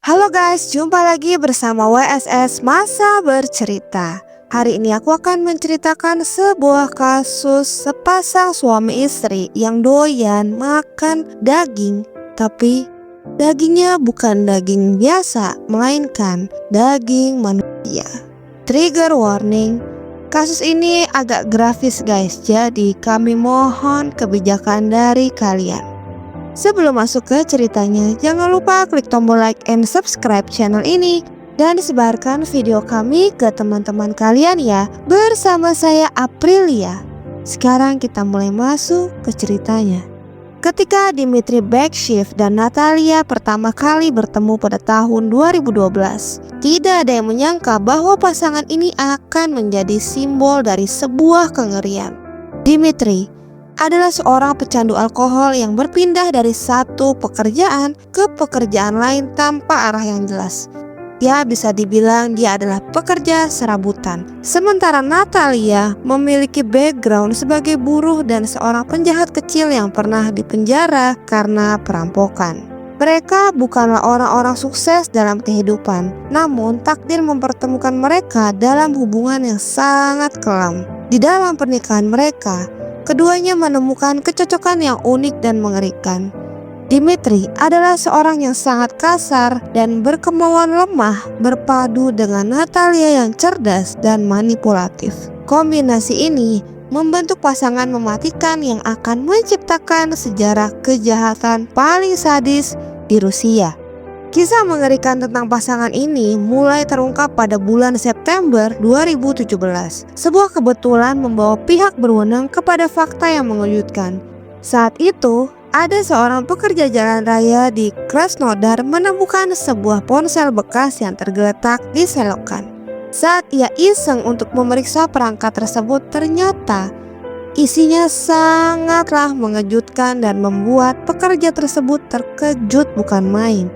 Halo guys, jumpa lagi bersama WSS Masa Bercerita. Hari ini aku akan menceritakan sebuah kasus sepasang suami istri yang doyan makan daging. Tapi dagingnya bukan daging biasa, melainkan daging manusia. Trigger warning, kasus ini agak grafis guys, jadi kami mohon kebijakan dari kalian. Sebelum masuk ke ceritanya, jangan lupa klik tombol like and subscribe channel ini dan disebarkan video kami ke teman-teman kalian ya. Bersama saya Aprilia. Sekarang kita mulai masuk ke ceritanya. Ketika Dmitry Bekshev dan Natalia pertama kali bertemu pada tahun 2012, tidak ada yang menyangka bahwa pasangan ini akan menjadi simbol dari sebuah kengerian. Dmitry adalah seorang pecandu alkohol yang berpindah dari satu pekerjaan ke pekerjaan lain tanpa arah yang jelas. Ya, bisa dibilang dia adalah pekerja serabutan. Sementara Natalia memiliki background sebagai buruh dan seorang penjahat kecil yang pernah dipenjara karena perampokan. Mereka bukanlah orang-orang sukses dalam kehidupan, namun takdir mempertemukan mereka dalam hubungan yang sangat kelam. Di dalam pernikahan mereka, keduanya menemukan kecocokan yang unik dan mengerikan. Dmitry adalah seorang yang sangat kasar dan berkemauan lemah berpadu dengan Natalia yang cerdas dan manipulatif. Kombinasi ini membentuk pasangan mematikan yang akan menciptakan sejarah kejahatan paling sadis di Rusia. Kisah mengerikan tentang pasangan ini mulai terungkap pada bulan September 2017. Sebuah kebetulan membawa pihak berwenang kepada fakta yang mengejutkan. Saat itu, ada seorang pekerja jalan raya di Krasnodar menemukan sebuah ponsel bekas yang tergeletak di selokan. Saat ia iseng untuk memeriksa perangkat tersebut, ternyata isinya sangatlah mengejutkan dan membuat pekerja tersebut terkejut bukan main.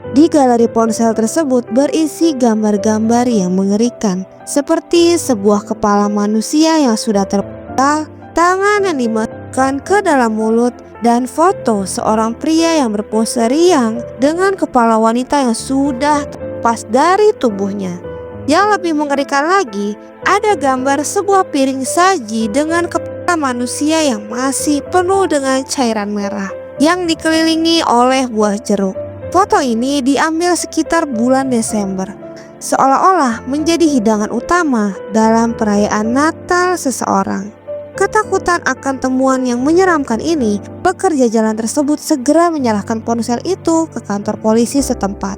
Di galeri ponsel tersebut berisi gambar-gambar yang mengerikan, seperti sebuah kepala manusia yang sudah terpal, tangan yang dimasukkan ke dalam mulut, dan foto seorang pria yang berpose riang dengan kepala wanita yang sudah terlepas dari tubuhnya. Yang lebih mengerikan lagi, ada gambar sebuah piring saji dengan kepala manusia yang masih penuh dengan cairan merah yang dikelilingi oleh buah jeruk. Foto ini diambil sekitar bulan Desember, seolah-olah menjadi hidangan utama dalam perayaan Natal seseorang. Ketakutan akan temuan yang menyeramkan ini, pekerja jalan tersebut segera menyerahkan ponsel itu ke kantor polisi setempat.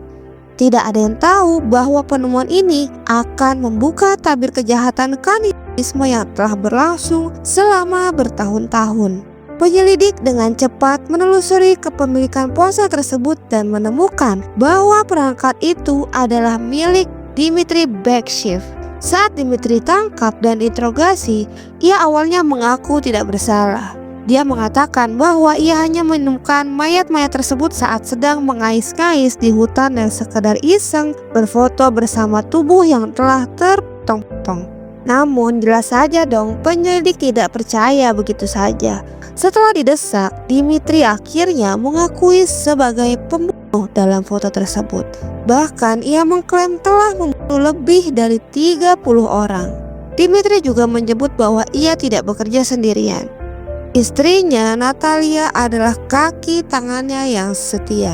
Tidak ada yang tahu bahwa penemuan ini akan membuka tabir kejahatan kanibalisme yang telah berlangsung selama bertahun-tahun. Penyelidik dengan cepat menelusuri kepemilikan ponsel tersebut dan menemukan bahwa perangkat itu adalah milik Dmitry Bekshev. Saat Dmitry tangkap dan diinterogasi, ia awalnya mengaku tidak bersalah. Dia mengatakan bahwa ia hanya menemukan mayat-mayat tersebut saat sedang mengais-ngais di hutan dan sekedar iseng berfoto bersama tubuh yang telah terpotong-potong. Namun jelas saja dong, penyelidik tidak percaya begitu saja. Setelah didesak, Dmitry akhirnya mengakui sebagai pembunuh dalam foto tersebut. Bahkan ia mengklaim telah membunuh lebih dari 30 orang. Dmitry juga menyebut bahwa ia tidak bekerja sendirian. Istrinya Natalia adalah kaki tangannya yang setia.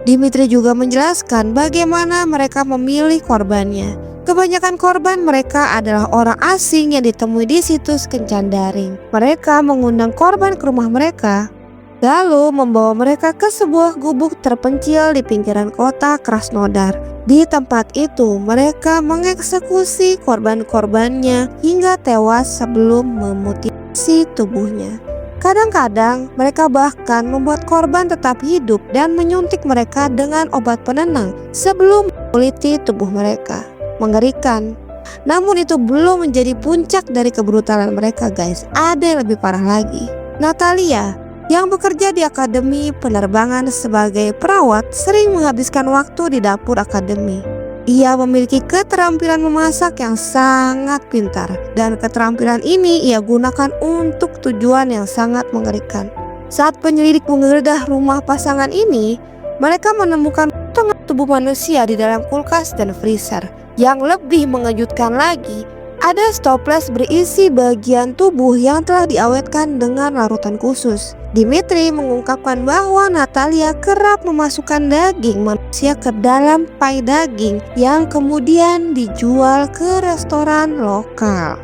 Dmitry juga menjelaskan bagaimana mereka memilih korbannya. Kebanyakan korban mereka adalah orang asing yang ditemui di situs kencan daring. Mereka mengundang korban ke rumah mereka, lalu membawa mereka ke sebuah gubuk terpencil di pinggiran kota Krasnodar. Di tempat itu, mereka mengeksekusi korban-korbannya hingga tewas sebelum memutilasi tubuhnya. Kadang-kadang mereka bahkan membuat korban tetap hidup dan menyuntik mereka dengan obat penenang sebelum mengguliti tubuh mereka. Mengerikan. Namun itu belum menjadi puncak dari kebrutalan mereka guys. Ada yang lebih parah lagi. Natalia yang bekerja di akademi penerbangan sebagai perawat sering menghabiskan waktu di dapur akademi. Ia memiliki keterampilan memasak yang sangat pintar, dan keterampilan ini ia gunakan untuk tujuan yang sangat mengerikan. Saat penyelidik menggeledah rumah pasangan ini, mereka menemukan potongan tubuh tubuh manusia di dalam kulkas dan freezer. Yang lebih mengejutkan lagi, ada toples berisi bagian tubuh yang telah diawetkan dengan larutan khusus. Dimitri mengungkapkan bahwa Natalia kerap memasukkan daging manusia ke dalam pai daging yang kemudian dijual ke restoran lokal.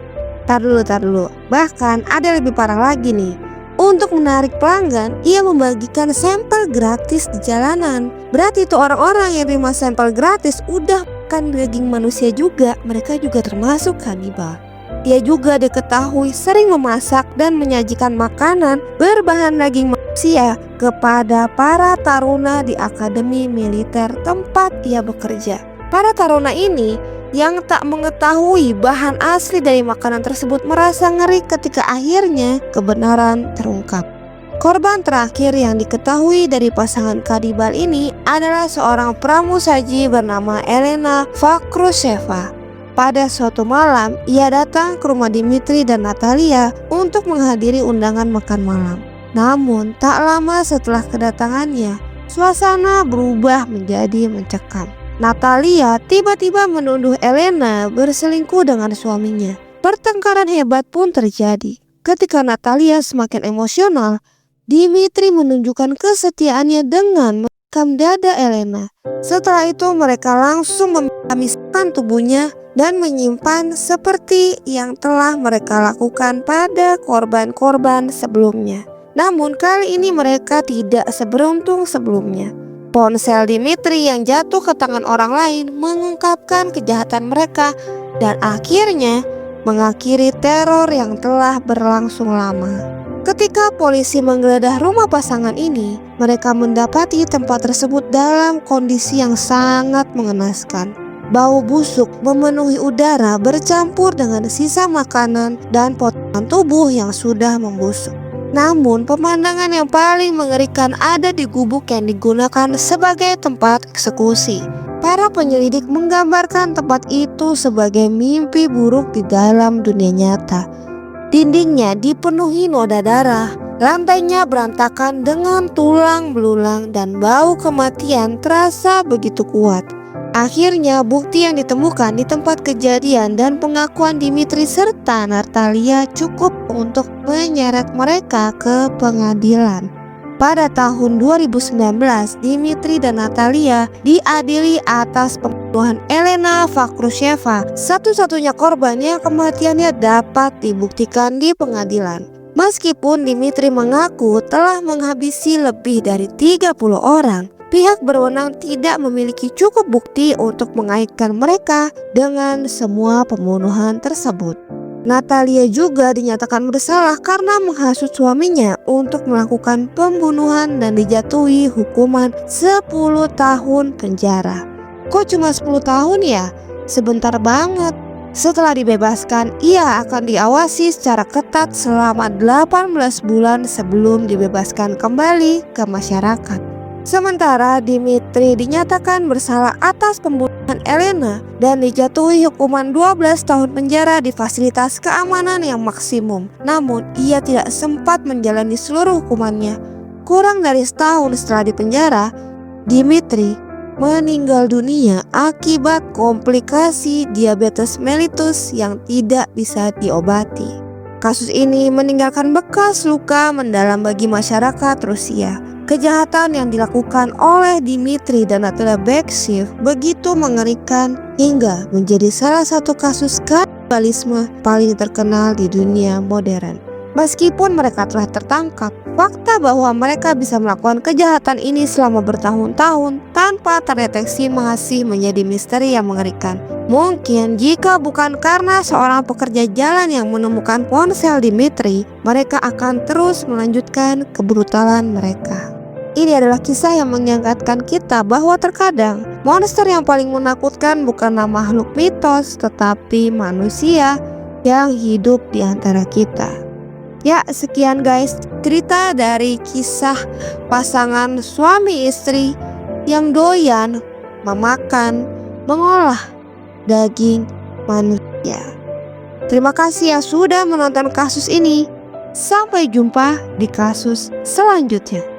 Tar dulu. Bahkan ada lebih parah lagi nih. Untuk menarik pelanggan, ia membagikan sampel gratis di jalanan. Berarti itu orang-orang yang terima sampel gratis udah makan daging manusia juga. Mereka juga termasuk kanibal. Ia juga diketahui sering memasak dan menyajikan makanan berbahan daging manusia kepada para taruna di akademi militer tempat ia bekerja. Para taruna ini yang tak mengetahui bahan asli dari makanan tersebut merasa ngeri ketika akhirnya kebenaran terungkap. Korban terakhir yang diketahui dari pasangan kanibal ini adalah seorang pramusaji bernama Elena Vakrusheva. Pada suatu malam, ia datang ke rumah Dimitri dan Natalia untuk menghadiri undangan makan malam. Namun, tak lama setelah kedatangannya, suasana berubah menjadi mencekam. Natalia tiba-tiba menuduh Elena berselingkuh dengan suaminya. Pertengkaran hebat pun terjadi. Ketika Natalia semakin emosional, Dimitri menunjukkan kesetiaannya dengan mengekam dada Elena. Setelah itu mereka langsung memisahkan tubuhnya dan menyimpan seperti yang telah mereka lakukan pada korban-korban sebelumnya. Namun kali ini mereka tidak seberuntung sebelumnya. Ponsel Dimitri yang jatuh ke tangan orang lain mengungkapkan kejahatan mereka dan akhirnya mengakhiri teror yang telah berlangsung lama. Ketika polisi menggeledah rumah pasangan ini, mereka mendapati tempat tersebut dalam kondisi yang sangat mengenaskan. Bau busuk memenuhi udara bercampur dengan sisa makanan dan potongan tubuh yang sudah membusuk. Namun pemandangan yang paling mengerikan ada di gubuk yang digunakan sebagai tempat eksekusi. Para penyelidik menggambarkan tempat itu sebagai mimpi buruk di dalam dunia nyata. Dindingnya dipenuhi noda darah, lantainya berantakan dengan tulang belulang dan bau kematian terasa begitu kuat. Akhirnya bukti yang ditemukan di tempat kejadian dan pengakuan Dimitri serta Natalia cukup untuk menyeret mereka ke pengadilan. Pada tahun 2019, Dimitri dan Natalia diadili atas pembunuhan Elena Vakrusheva, satu-satunya korban yang kematiannya dapat dibuktikan di pengadilan. Meskipun Dimitri mengaku telah menghabisi lebih dari 30 orang, pihak berwenang tidak memiliki cukup bukti untuk mengaitkan mereka dengan semua pembunuhan tersebut. Natalia juga dinyatakan bersalah karena menghasut suaminya untuk melakukan pembunuhan dan dijatuhi hukuman 10 tahun penjara. Kok cuma 10 tahun ya? Sebentar banget. Setelah dibebaskan, ia akan diawasi secara ketat selama 18 bulan sebelum dibebaskan kembali ke masyarakat. Sementara Dimitri dinyatakan bersalah atas pembunuhan Elena dan dijatuhi hukuman 12 tahun penjara di fasilitas keamanan yang maksimum. Namun ia tidak sempat menjalani seluruh hukumannya. Kurang dari setahun setelah dipenjara, Dimitri meninggal dunia akibat komplikasi diabetes mellitus yang tidak bisa diobati. Kasus ini meninggalkan bekas luka mendalam bagi masyarakat Rusia. Kejahatan yang dilakukan oleh Dimitri dan Natalia Beksiv begitu mengerikan hingga menjadi salah satu kasus kanibalisme paling terkenal di dunia modern. Meskipun mereka telah tertangkap, fakta bahwa mereka bisa melakukan kejahatan ini selama bertahun-tahun tanpa terdeteksi masih menjadi misteri yang mengerikan. Mungkin jika bukan karena seorang pekerja jalan yang menemukan ponsel Dimitri, mereka akan terus melanjutkan kebrutalan mereka. Ini adalah kisah yang mengingatkan kita bahwa terkadang monster yang paling menakutkan bukanlah makhluk mitos, tetapi manusia yang hidup di antara kita. Ya, sekian guys, cerita dari kisah pasangan suami istri yang doyan mengolah daging manusia. Terima kasih yang sudah menonton kasus ini. Sampai jumpa di kasus selanjutnya.